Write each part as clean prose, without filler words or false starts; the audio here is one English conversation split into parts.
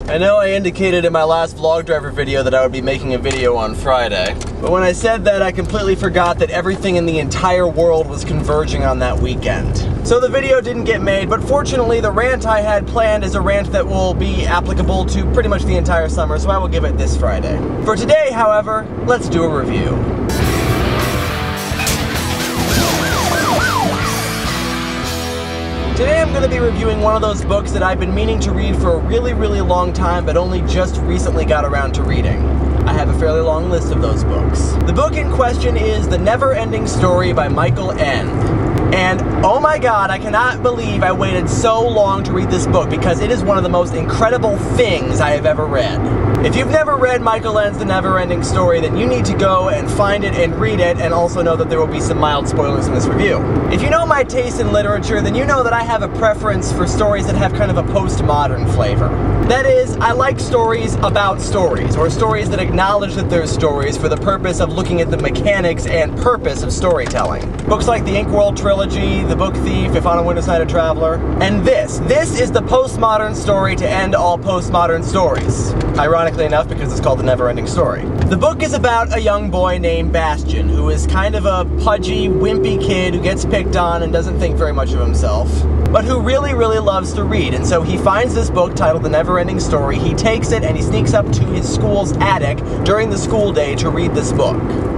I know I indicated in my last vlog driver video that I would be making a video on Friday, but when I said that, I completely forgot that everything in the entire world was converging on that weekend. So the video didn't get made, but fortunately the rant I had planned is a rant that will be applicable to pretty much the entire summer, so I will give it this Friday. For today, however, let's do a review. Today I'm going to be reviewing one of those books that I've been meaning to read for a really, really long time, but only just recently got around to reading. I have a fairly long list of those books. The book in question is The Neverending Story by Michael Ende. And oh my god, I cannot believe I waited so long to read this book because it is one of the most incredible things I have ever read. If you've never read Michael Ende's The Neverending Story, then you need to go and find it and read it, and also know that there will be some mild spoilers in this review. If you know my taste in literature, then you know that I have a preference for stories that have kind of a postmodern flavor. That is, I like stories about stories, or stories that acknowledge that they're stories for the purpose of looking at the mechanics and purpose of storytelling. Books like the Inkworld trilogy, The Book Thief, If on a Winter's Night a Traveler, and this is the postmodern story to end all postmodern stories. Ironically enough, because it's called The Neverending Story. The book is about a young boy named Bastian, who is kind of a pudgy, wimpy kid who gets picked on and doesn't think very much of himself, but who really, really loves to read. And so he finds this book titled The Neverending Story, he takes it and he sneaks up to his school's attic during the school day to read this book.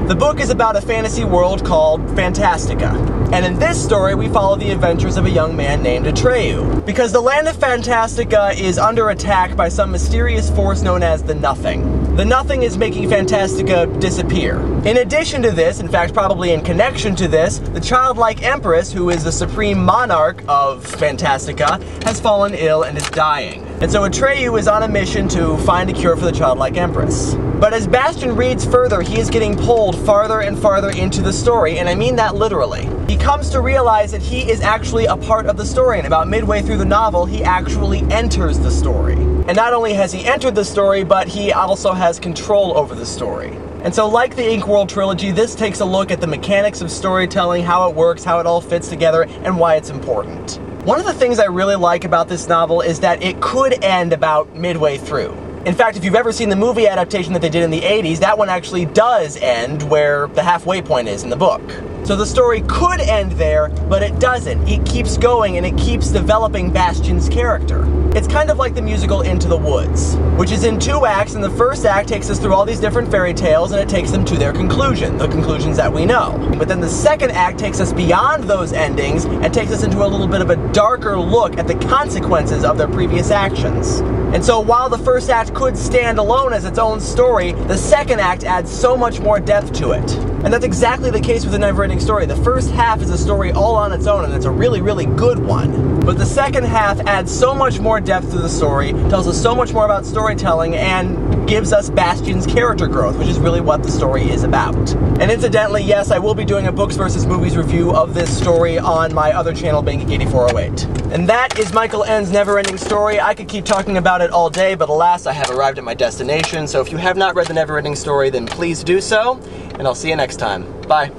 The book is about a fantasy world called Fantastica. And in this story, we follow the adventures of a young man named Atreyu. Because the land of Fantastica is under attack by some mysterious force known as the Nothing. The Nothing is making Fantastica disappear. In addition to this, in fact probably in connection to this, the childlike Empress, who is the supreme monarch of Fantastica, has fallen ill and is dying. And so Atreyu is on a mission to find a cure for the childlike Empress. But as Bastian reads further, he is getting pulled farther and farther into the story, and I mean that literally. He comes to realize that he is actually a part of the story, and about midway through the novel, he actually enters the story. And not only has he entered the story, but he also has control over the story. And so like the Inkworld trilogy, this takes a look at the mechanics of storytelling, how it works, how it all fits together, and why it's important. One of the things I really like about this novel is that it could end about midway through. In fact, if you've ever seen the movie adaptation that they did in the 80s, that one actually does end where the halfway point is in the book. So the story could end there, but it doesn't. It keeps going and it keeps developing Bastian's character. It's kind of like the musical Into the Woods, which is in 2 acts, and the first act takes us through all these different fairy tales and it takes them to their conclusion, the conclusions that we know. But then the second act takes us beyond those endings and takes us into a little bit of a darker look at the consequences of their previous actions. And so while the first act could stand alone as its own story, the second act adds so much more depth to it. And that's exactly the case with The Neverending Story. The first half is a story all on its own, and it's a really, really good one. But the second half adds so much more depth to the story, tells us so much more about storytelling, and gives us Bastian's character growth, which is really what the story is about. And incidentally, yes, I will be doing a books versus movies review of this story on my other channel, BangGeek8408. And that is Michael Ende's Neverending Story. I could keep talking about it all day, but alas, I have arrived at my destination. So if you have not read The Neverending Story, then please do so, and I'll see you next time. Bye.